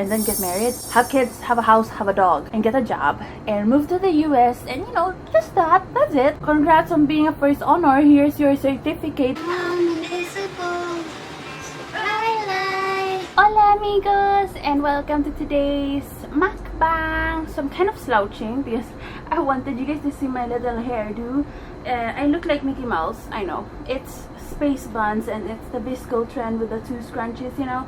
and then get married, have kids, have a house, have a dog, and get a job, and move to the US, and you know, just that. That's it. Congrats on being a first honor. Here's your certificate. Hola amigos, and welcome to today's mukbang. So I'm kind of slouching because I wanted you guys to see my little hairdo. I look like Mickey Mouse. I know, it's space buns and it's the visco trend with the two scrunchies, you know.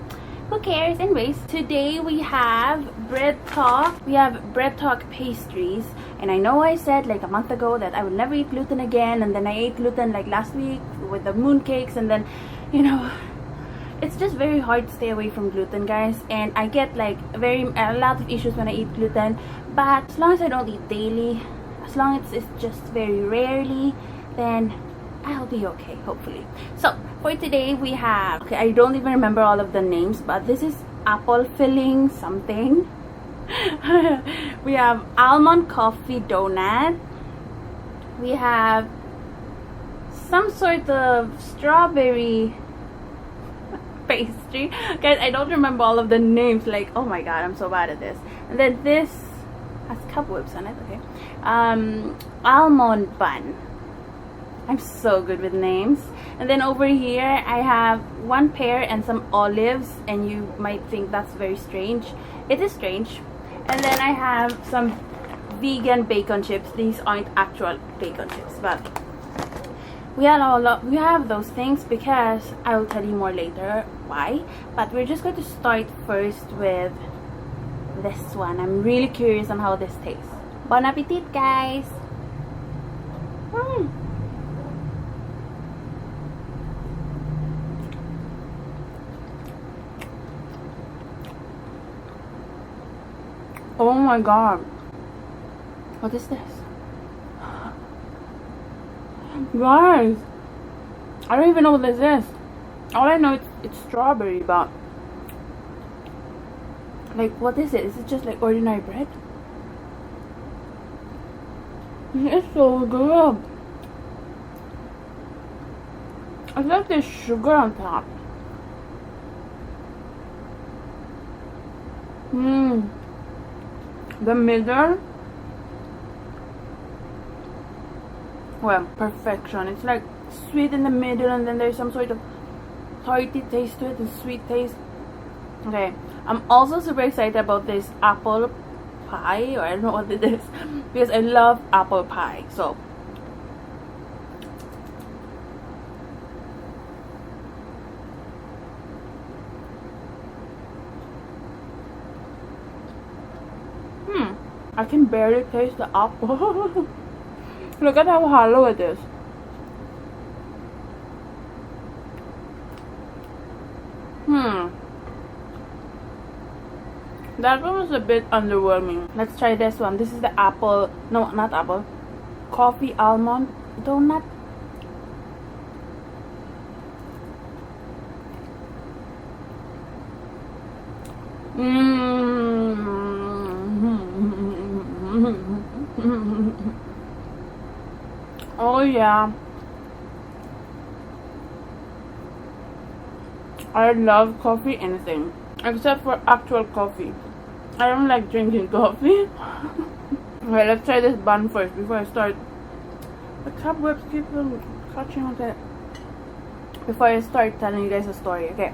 Who cares? Anyways, today we have Breadtalk. We have Breadtalk Pastries, and I know I said like a month ago that I would never eat gluten again, and then I ate gluten like last week with the mooncakes, and then, you know, it's just very hard to stay away from gluten, guys, and I get like a lot of issues when I eat gluten. But as long as I don't eat daily, as long as it's just very rarely, then I'll be okay, hopefully. So for today we have, okay, I don't even remember all of the names, but this is apple filling something. We have almond coffee donut. We have some sort of strawberry pastry. Guys, I don't remember all of the names. Like, oh my god, I'm so bad at this. And then this has cobwebs on it. Okay, almond bun. I'm so good with names. And then over here I have one pear and some olives, and you might think that's very strange. It is strange. And then I have some vegan bacon chips. These aren't actual bacon chips, but we have those things because I will tell you more later why. But we're just going to start first with this one. I'm really curious on how this tastes. Bon appetit, guys. Oh my god, what is this? Guys, I don't even know what this is. All I know it's strawberry, but like, what is it? Is it just like ordinary bread? It's so good. It's like there's sugar on top. The middle, well, perfection. It's like sweet in the middle, and then there's some sort of tarty taste to it and sweet taste. Okay, I'm also super excited about this apple pie, or I don't know what it is, because I love apple pie. So I can barely taste the apple. Look at how hollow it is. That one was a bit underwhelming. Let's try this one. This is the apple, no, not apple, coffee almond donut. Oh yeah, I love coffee, anything except for actual coffee. I don't like drinking coffee. Okay, let's try this bun first before I start. The cobwebs keep catching on it. Before I start telling you guys a story, okay?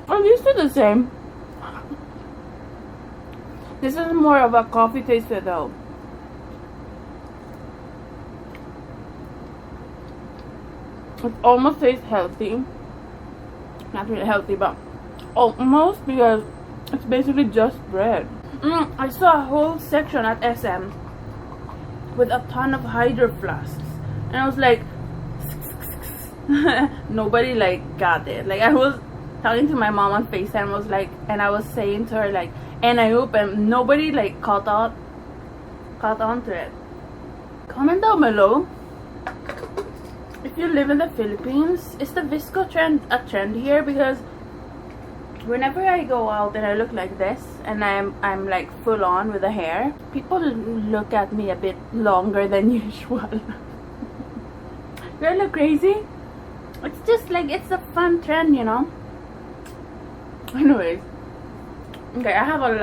Are these two the same? This is more of a coffee taste though. It almost tastes healthy. Not really healthy, but almost, because it's basically just bread. I saw a whole section at SM with a ton of hydro flasks, and I was like, nobody like got it. Like, I was talking to my mom on FaceTime, was like, and I was saying to her like, and I hope, and nobody like caught on to it. Comment down below if you live in the Philippines. Is the visco trend a trend here? Because whenever I go out and I look like this and I'm like full on with the hair, people look at me a bit longer than usual. Do I look crazy? It's just like, it's a fun trend, you know. Anyways, okay, I have a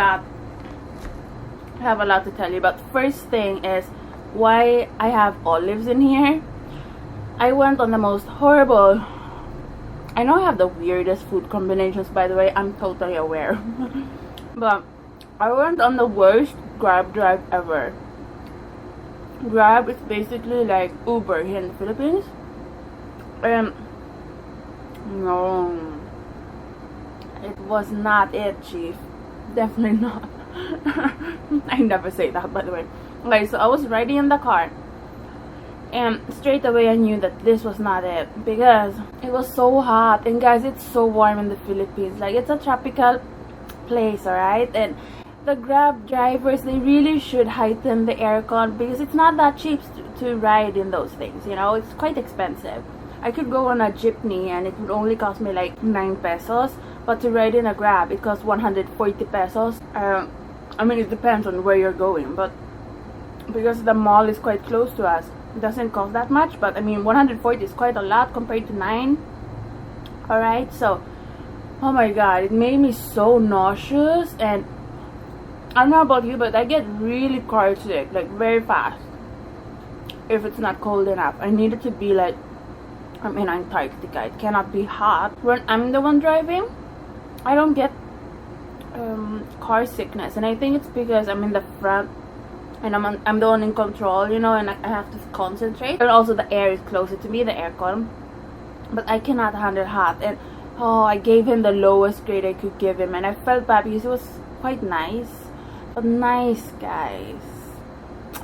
lot to tell you. But first thing is why I have olives in here. I went on the most horrible, I know I have the weirdest food combinations, by the way, I'm totally aware. But I went on the worst Grab drive ever. Grab is basically like Uber here in the Philippines. No, it was not it, chief. Definitely not. I never say that, by the way. Okay, so I was riding in the car, and straight away I knew that this was not it, because it was so hot. And guys, it's so warm in the Philippines. Like, it's a tropical place, alright? And the Grab drivers, they really should heighten the aircon, because it's not that cheap to ride in those things, you know. It's quite expensive. I could go on a jeepney and it would only cost me like 9 pesos, but to ride in a Grab it costs 140 pesos. I mean, it depends on where you're going, but because the mall is quite close to us, it doesn't cost that much. But I mean, 140 is quite a lot compared to 9. Alright, so oh my god, it made me so nauseous. And I don't know about you, but I get really car sick, like very fast, if it's not cold enough. I need it to be like I'm in Antarctica. It cannot be hot. When I'm the one driving, I don't get car sickness, and I think it's because I'm in the front and I'm the one in control, you know, and I have to concentrate. And also the air is closer to me, the aircon. But I cannot handle hot. And oh, I gave him the lowest grade I could give him, and I felt bad because it was quite nice. But nice guys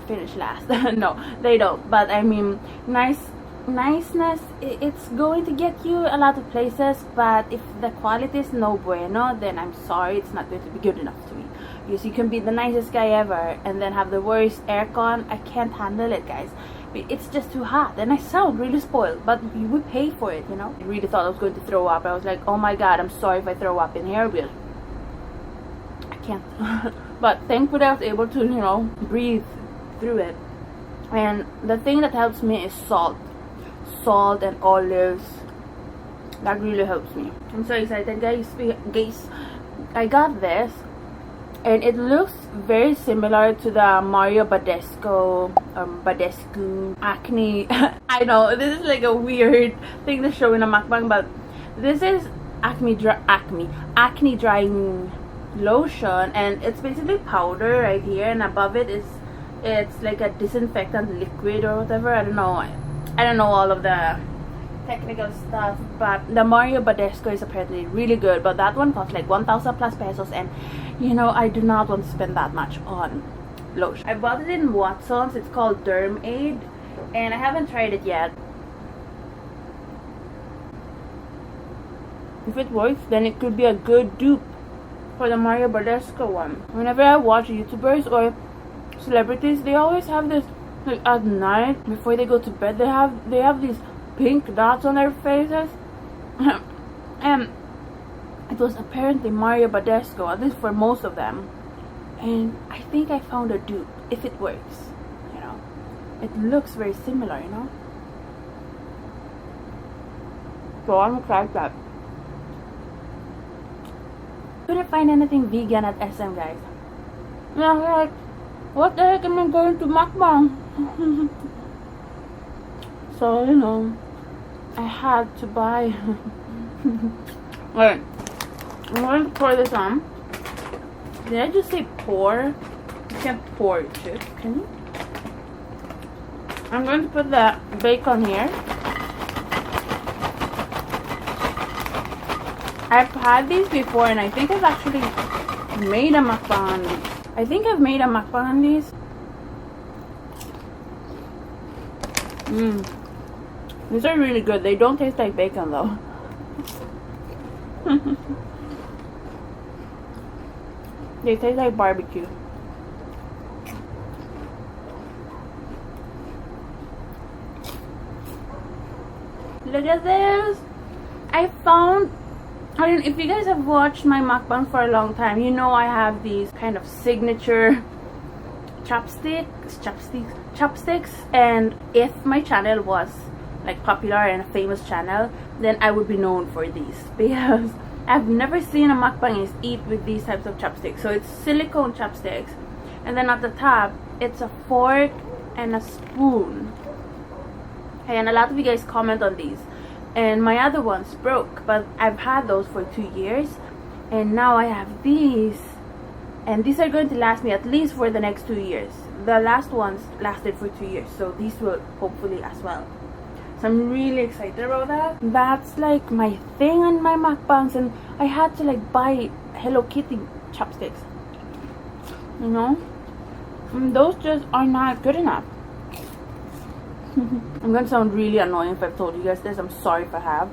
finish last. No, they don't. But I mean, niceness, it's going to get you a lot of places, but if the quality is no bueno, then I'm sorry, it's not going to be good enough to me. Because you can be the nicest guy ever and then have the worst aircon. I can't handle it, guys. It's just too hot, and I sound really spoiled, but we pay for it, you know. I really thought I was going to throw up. I was like, oh my god, I'm sorry if I throw up in here, because I can't. But thankfully I was able to, you know, breathe through it. And the thing that helps me is salt and olives. That really helps me. I'm so excited, guys. I got this, and it looks very similar to the Mario Badescu acne. I know this is like a weird thing to show in a mukbang, but this is acne drying lotion, and it's basically powder right here, and above it is, it's like a disinfectant liquid or whatever. I don't know all of the technical stuff, but the Mario Badescu is apparently really good. But that one costs like 1,000 plus pesos, and you know, I do not want to spend that much on lotion. I bought it in Watson's. It's called Derm Aid, and I haven't tried it yet. If it works, then it could be a good dupe for the Mario Badescu one. Whenever I watch YouTubers or celebrities, they always have this, like at night before they go to bed, they have these pink dots on their faces. And it was apparently Mario Badescu, at least for most of them. And I think I found a dupe, if it works, you know. It looks very similar, you know. So I'm gonna try that. Couldn't find anything vegan at SM, guys. And I was like, what the heck am I going to mukbang? So, you know, I had to buy. Alright, I'm going to pour this on. Did I just say pour? You can't pour it, shit. Can you? I'm going to put the bacon here. I've had these before, and I think I've actually made a mukbang on these. I think I've made a mukbang on these. These are really good. They don't taste like bacon though. They taste like barbecue. Look at this! I found, I mean, if you guys have watched my mukbang for a long time, you know I have these kind of signature chopsticks. And if my channel was like popular and a famous channel, then I would be known for these because I've never seen a mukbangist eat with these types of chopsticks. So it's silicone chopsticks, and then at the top it's a fork and a spoon. And a lot of you guys comment on these, and my other ones broke, but I've had those for 2 years, and now I have these, and these are going to last me at least for the next 2 years. The last ones lasted for 2 years, so these will hopefully as well. So I'm really excited about that. That's like my thing on my mukbangs, and I had to like buy Hello Kitty chopsticks, you know, and those just are not good enough. I'm gonna sound really annoying if I've told you guys this. I'm sorry if I have.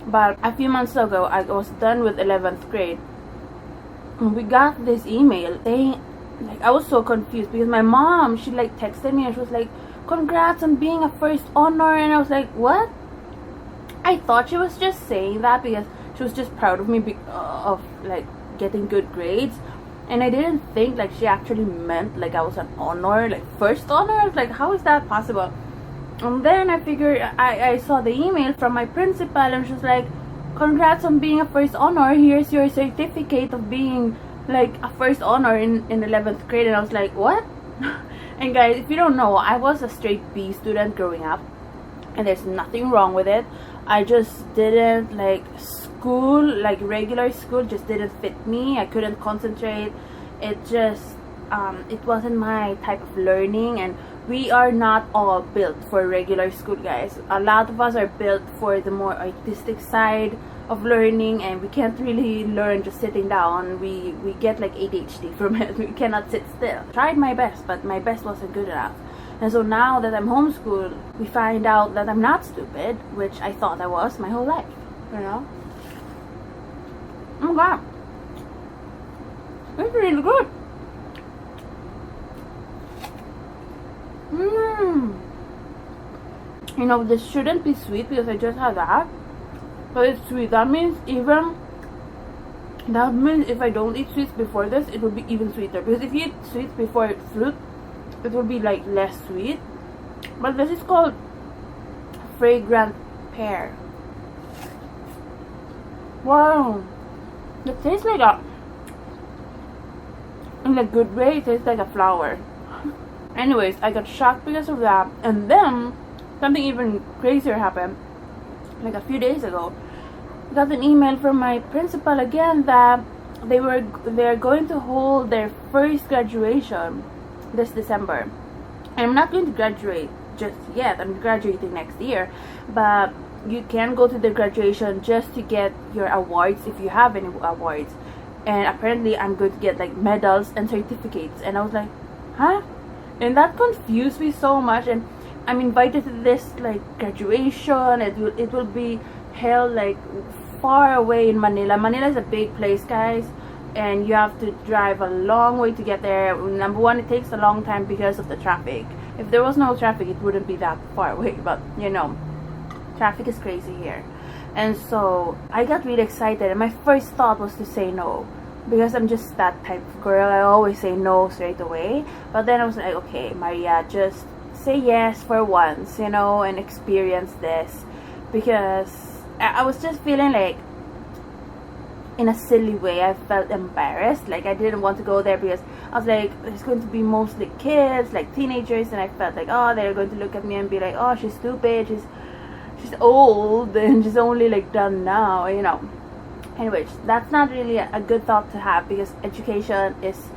But a few months ago, I was done with 11th grade, and we got this email saying, like, I was so confused because my mom, she like texted me and she was like, congrats on being a first honor, and I was like, what? I thought she was just saying that because she was just proud of me of like getting good grades, and I didn't think like she actually meant like I was an honor, like first honor. I was like, how is that possible? And then I figured, I saw the email from my principal, and she was like, congrats on being a first honor, here's your certificate of being like a first honor in 11th grade. And I was like, what? And guys, if you don't know, I was a straight B student growing up, and there's nothing wrong with it. I just didn't like school, like regular school just didn't fit me. I couldn't concentrate. It just it wasn't my type of learning, and we are not all built for regular school, guys. A lot of us are built for the more artistic side of learning, and we can't really learn just sitting down. We get like ADHD from it. We cannot sit still. Tried my best, but my best wasn't good enough. And so now that I'm homeschooled, we find out that I'm not stupid, which I thought I was my whole life, you know. Oh god, it's really good. You know, this shouldn't be sweet because I just had that, but it's sweet. That means if I don't eat sweets before this, it will be even sweeter, because if you eat sweets before fruit, it will be like less sweet. But this is called fragrant pear. Wow, it tastes like a, in a good way, it tastes like a flower. Anyways, I got shocked because of that, and then something even crazier happened. Like a few days ago, I got an email from my principal again that they're going to hold their first graduation this December. And I'm not going to graduate just yet. I'm graduating next year, but you can go to the graduation just to get your awards if you have any awards. And apparently I'm going to get like medals and certificates, and I was like, huh? And that confused me so much. And I'm invited to this like graduation. It will be held like far away in Manila. Manila is a big place, guys, and you have to drive a long way to get there. Number one, it takes a long time because of the traffic. If there was no traffic, it wouldn't be that far away, but you know, traffic is crazy here. And so I got really excited, and my first thought was to say no, because I'm just that type of girl. I always say no straight away. But then I was like, okay, Maria, just say yes for once, you know, and experience this. Because I was just feeling like, in a silly way, I felt embarrassed. Like I didn't want to go there because I was like, there's going to be mostly kids, like teenagers, and I felt like, oh, they're going to look at me and be like, oh, she's stupid, she's old, and she's only like done now, you know. Anyways, that's not really a good thought to have, because education is,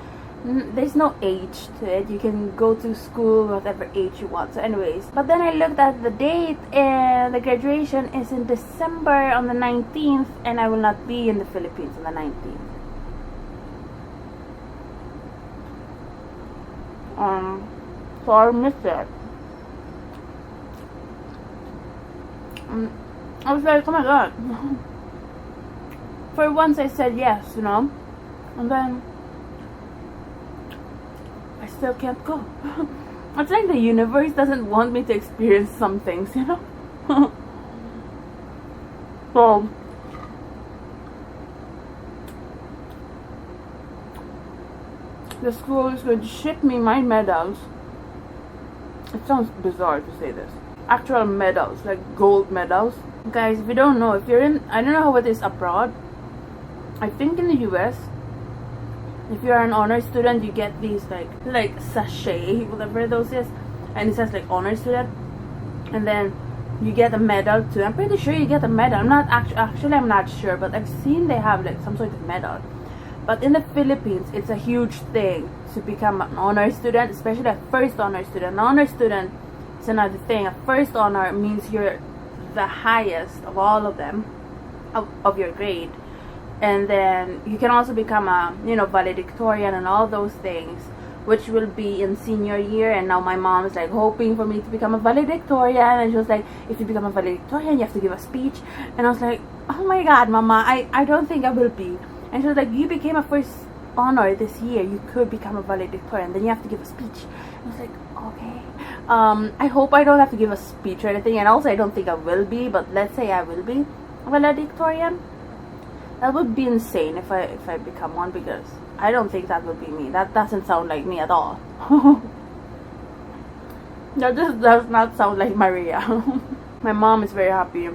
there's no age to it. You can go to school whatever age you want. So anyways, but then I looked at the date, and the graduation is in December on the 19th, and I will not be in the Philippines on the 19th. So I'll miss it. I was like, oh my god. For once I said yes, you know, and then I still can't go. It's like the universe doesn't want me to experience some things, you know. So the school is going to ship me my medals. It sounds bizarre to say this. actual medals, like gold medals. Guys, if you don't know, if you're in, I don't know how it is abroad. I think in the US, if you're an honor student, you get these like sachet, whatever those is, and it says like honor student, and then you get a medal too. I'm pretty sure you get a medal. I'm not actually I'm not sure, but I've seen they have like some sort of medal. But in the Philippines, it's a huge thing to become an honor student, especially a first honor student. An honor student is another thing. A first honor means you're the highest of all of them, of your grade. And then you can also become a, you know, valedictorian and all those things, which will be in senior year. And now my mom is like hoping for me to become a valedictorian, and she was like, if you become a valedictorian, you have to give a speech. And I was like, oh my god, mama, I don't think I will be. And she was like, you became a first honor this year, you could become a valedictorian, then you have to give a speech. I was like, okay. I hope I don't have to give a speech or anything, and also I don't think I will be, but let's say I will be a valedictorian. That would be insane if I become one, because I don't think that would be me. That doesn't sound like me at all. That just does not sound like Maria. My mom is very happy.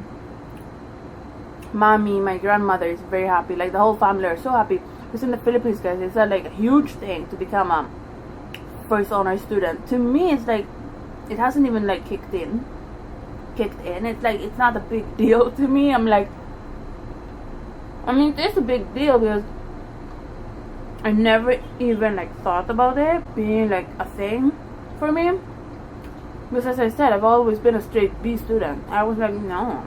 Mommy, my grandmother is very happy. Like the whole family are so happy. Because in the Philippines, guys, it's like a huge thing to become a first honor student. To me, it's like it hasn't even like kicked in. It's like it's not a big deal to me. I'm like, I mean, it is a big deal because I never even like thought about it being like a thing for me. Because as I said, I've always been a straight B student. I was like, no.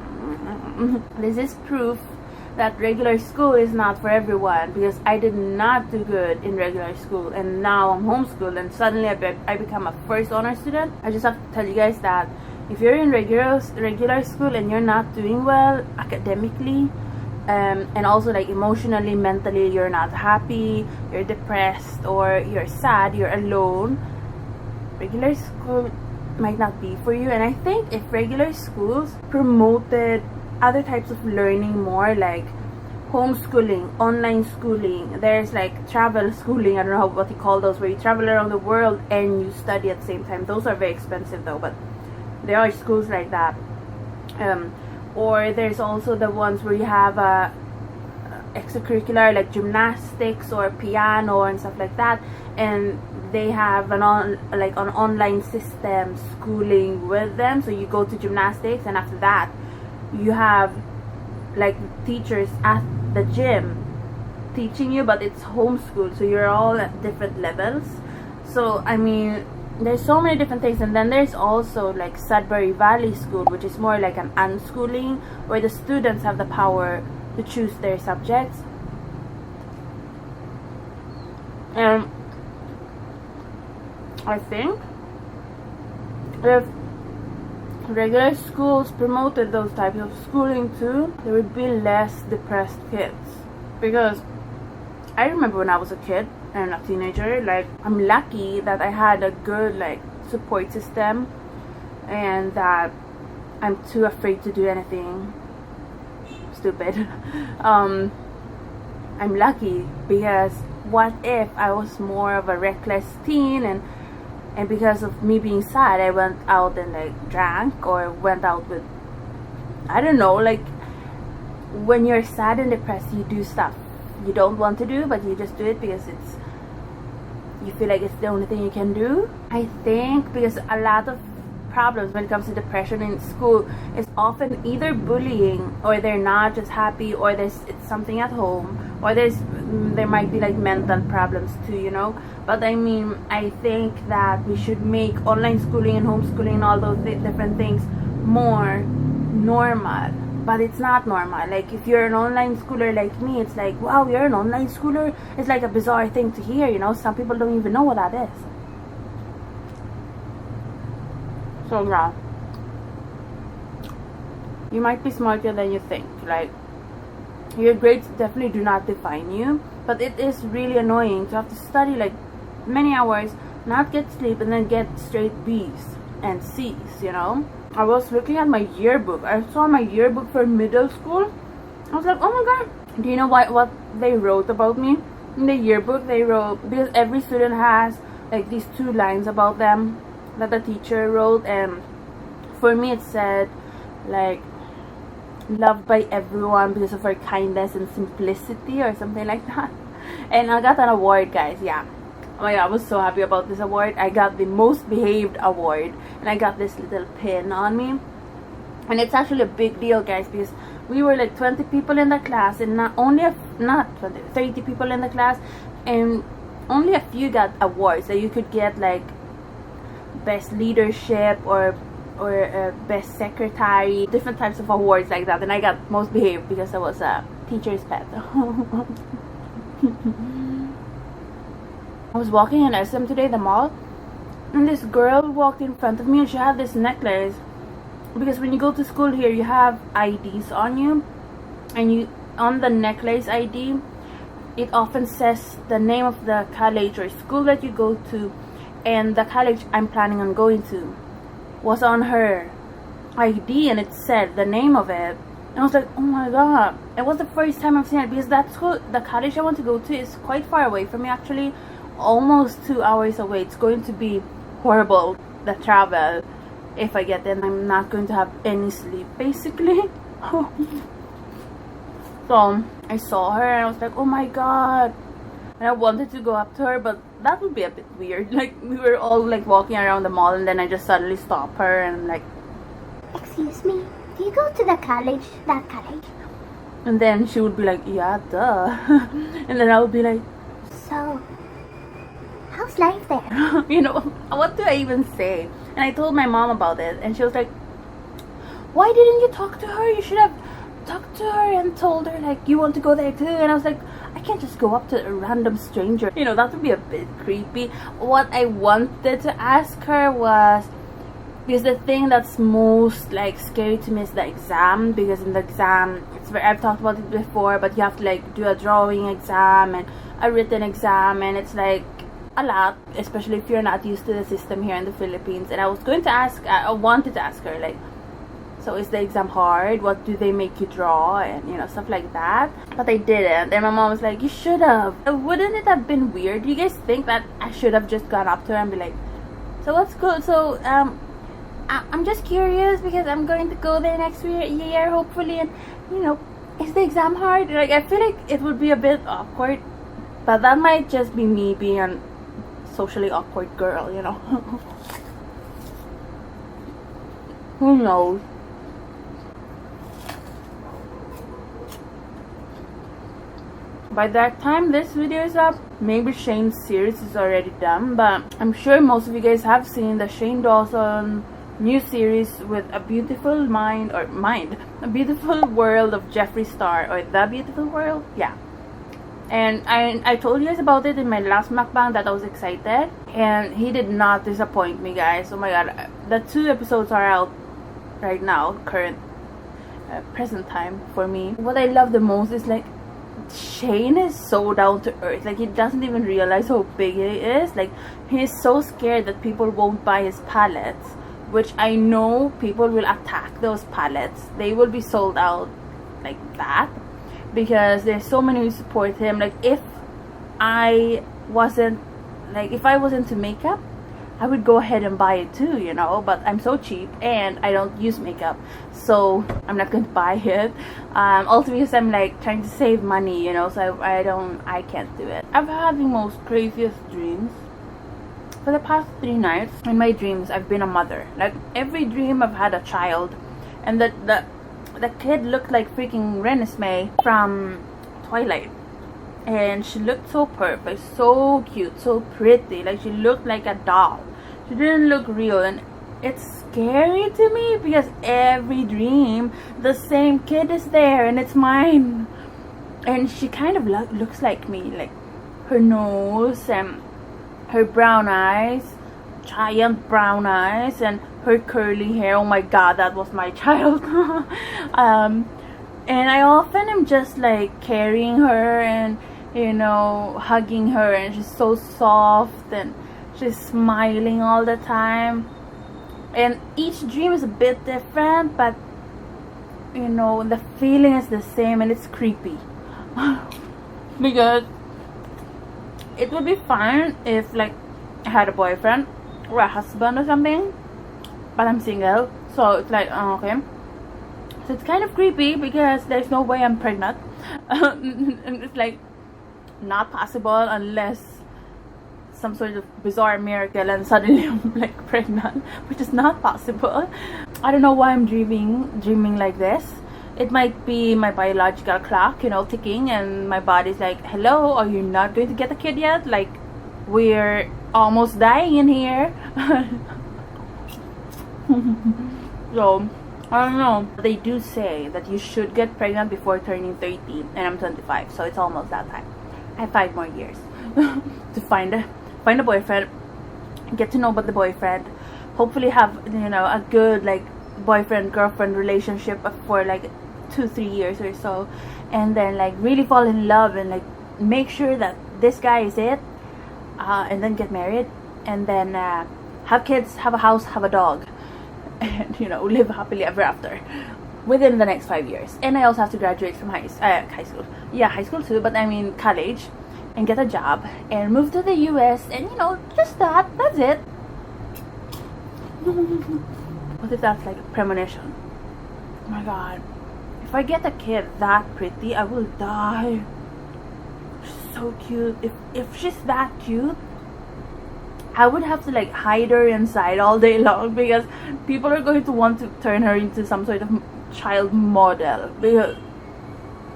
This is proof that regular school is not for everyone, because I did not do good in regular school, and now I'm homeschooled, and suddenly I become a first honor student. I just have to tell you guys that if you're in regular school and you're not doing well academically, and also like emotionally, mentally, you're not happy, you're depressed, or you're sad, you're alone, regular school might not be for you. And I think if regular schools promoted other types of learning more, like homeschooling, online schooling, there's like travel schooling, I don't know what you call those, where you travel around the world and you study at the same time. Those are very expensive though, but there are schools like that. Or there's also the ones where you have extracurricular, like gymnastics or piano and stuff like that, and they have an online system schooling with them. So you go to gymnastics, and after that you have like teachers at the gym teaching you, but it's homeschooled, so you're all at different levels. So I mean, there's so many different things. And then there's also like Sudbury Valley School, which is more like an unschooling, where the students have the power to choose their subjects. And I think if regular schools promoted those types of schooling too, there would be less depressed kids. Because I remember when I was a kid and a teenager, like, I'm lucky that I had a good like support system, and that I'm too afraid to do anything stupid. I'm lucky, because what if I was more of a reckless teen, and because of me being sad, I went out and like drank, or went out with, I don't know, like when you're sad and depressed, you do stuff you don't want to do, but you just do it because you feel like it's the only thing you can do. I think because a lot of problems when it comes to depression in school is often either bullying, or they're not just happy, or it's something at home, or there might be like mental problems too, you know. But I mean, I think that we should make online schooling and homeschooling and all those different things more normal. But it's not normal. Like, if you're an online schooler like me, it's like, wow, you're an online schooler? It's like a bizarre thing to hear, you know. Some people don't even know what that is. So yeah, you might be smarter than you think. Like, your grades definitely do not define you, but it is really annoying to have to study like many hours, not get sleep, and then get straight B's and C's, you know. I was looking at my yearbook. I saw my yearbook for middle school. I was like, oh my god. Do you know what they wrote about me? In the yearbook, they wrote, because every student has like these 2 lines about them that the teacher wrote, and For me, it said like loved by everyone because of her kindness and simplicity or something like that. And I got an award, guys. Yeah, oh my god, I was so happy about this award. I got the most behaved award, and I got this little pin on me. And it's actually a big deal, guys, because we were like 20 people in the class, and not 20, 30 people in the class, and only a few got awards. So you could get like best leadership or best secretary, different types of awards like that. And I got most behaved because I was a teacher's pet. I was walking in SM today, the mall, and this girl walked in front of me, and she had this necklace. Because when you go to school here, you have IDs on you, and on the necklace ID, it often says the name of the college or school that you go to, and the college I'm planning on going to was on her ID, and it said the name of it. And I was like, oh my god, it was the first time I've seen it, because that school, the college I want to go to, is quite far away from me, actually almost 2 hours away. It's going to be horrible, the travel. If I get there, I'm not going to have any sleep, basically. So I saw her and I was like, oh my god. And I wanted to go up to her, but that would be a bit weird. Like, we were all like walking around the mall, and then I just suddenly stop her and I'm like, excuse me, do you go to the college, that college? And then she would be like, yeah, duh. And then I would be like, so how's life there? you know, what do I even say? And I told my mom about it, and she was like, why didn't you talk to her? You should have talked to her and told her like you want to go there too. And I was like, I can't just go up to a random stranger, you know, that would be a bit creepy. What I wanted to ask her was, because the thing that's most like scary to me is the exam, because in the exam, I've talked about it before, but you have to like do a drawing exam and a written exam, and it's like a lot, especially if you're not used to the system here in the Philippines. And I was going to ask, I wanted to ask her like, so is the exam hard? What do they make you draw? And you know, stuff like that. But I didn't. And my mom was like, you should have. Wouldn't it have been weird? Do you guys think that I should have just gone up to her and be like, so what's good? So I'm just curious because I'm going to go there next year hopefully, and you know, is the exam hard? Like, I feel like it would be a bit awkward, but that might just be me being a socially awkward girl, you know. Who knows? By that time this video is up, maybe Shane's series is already done, but I'm sure most of you guys have seen the Shane Dawson new series with a beautiful a beautiful world of Jeffree Star, or The Beautiful World, yeah. And I told you guys about it in my last mukbang that I was excited, and he did not disappoint me, guys. Oh my god, the 2 episodes are out right now, present time for me. What I love the most is like Shane is so down to earth. Like, he doesn't even realize how big he is. Like, he's so scared that people won't buy his palettes, which I know people will attack those palettes. They will be sold out like that, because there's so many who support him. Like, if I wasn't into makeup, I would go ahead and buy it too, you know, but I'm so cheap and I don't use makeup, so I'm not going to buy it. Also because I'm like trying to save money, you know, so I can't do it. I've had the most craziest dreams for the past 3 nights. In my dreams, I've been a mother. Like, every dream I've had a child, and the kid looked like freaking Renesmee from Twilight. And she looked so perfect, so cute, so pretty. Like, she looked like a doll. She didn't look real, and it's scary to me because every dream the same kid is there, and it's mine. And she kind of looks like me, like her nose and her brown eyes, giant brown eyes, and her curly hair. Oh my god, that was my child. And I often am just like carrying her and, you know, hugging her, and she's so soft and she's smiling all the time. And each dream is a bit different, but you know, the feeling is the same, and it's creepy. Because it would be fine if like I had a boyfriend or a husband or something, but I'm single, So it's like, okay. So it's kind of creepy because there's no way I'm pregnant. And it's like not possible unless some sort of bizarre miracle and suddenly I'm like pregnant, which is not possible. I don't know why I'm dreaming like this. It might be my biological clock, you know, ticking, and my body's like, hello, are you not going to get a kid yet? Like, we're almost dying in here. So I don't know. They do say that you should get pregnant before turning 30, and I'm 25, so it's almost that time. I have 5 more years to find a boyfriend, get to know about the boyfriend, hopefully have, you know, a good like boyfriend girlfriend relationship for like 2-3 years or so, and then like really fall in love and like make sure that this guy is it, and then get married, and then have kids, have a house, have a dog, and you know, live happily ever after within the next 5 years. And I also have to graduate from high school. Yeah, high school too, but I mean college, and get a job and move to the US, and you know, just that's it. What if that's like a premonition? Oh my god, if I get a kid that pretty, I will die. She's so cute. If she's that cute, I would have to like hide her inside all day long, because people are going to want to turn her into some sort of child model. Because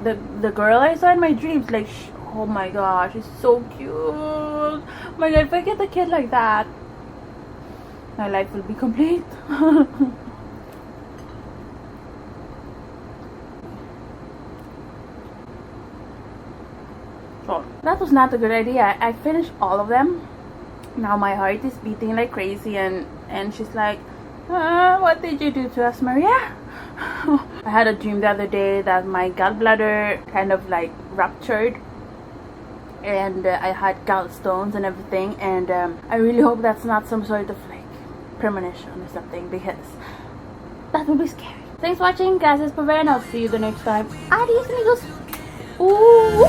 the girl I saw in my dreams, like, oh my gosh, she's so cute. Oh my god, if I get a kid like that, my life will be complete. So that was not a good idea. I finished all of them. Now my heart is beating like crazy, and she's like, what did you do to us, Maria? I had a dream the other day that my gallbladder kind of like ruptured, and I had gallstones and everything, and I really hope that's not some sort of like premonition or something, because that would be scary. Thanks for watching, guys. It's Pavera, and I'll see you the next time. Adios, amigos. Ooh.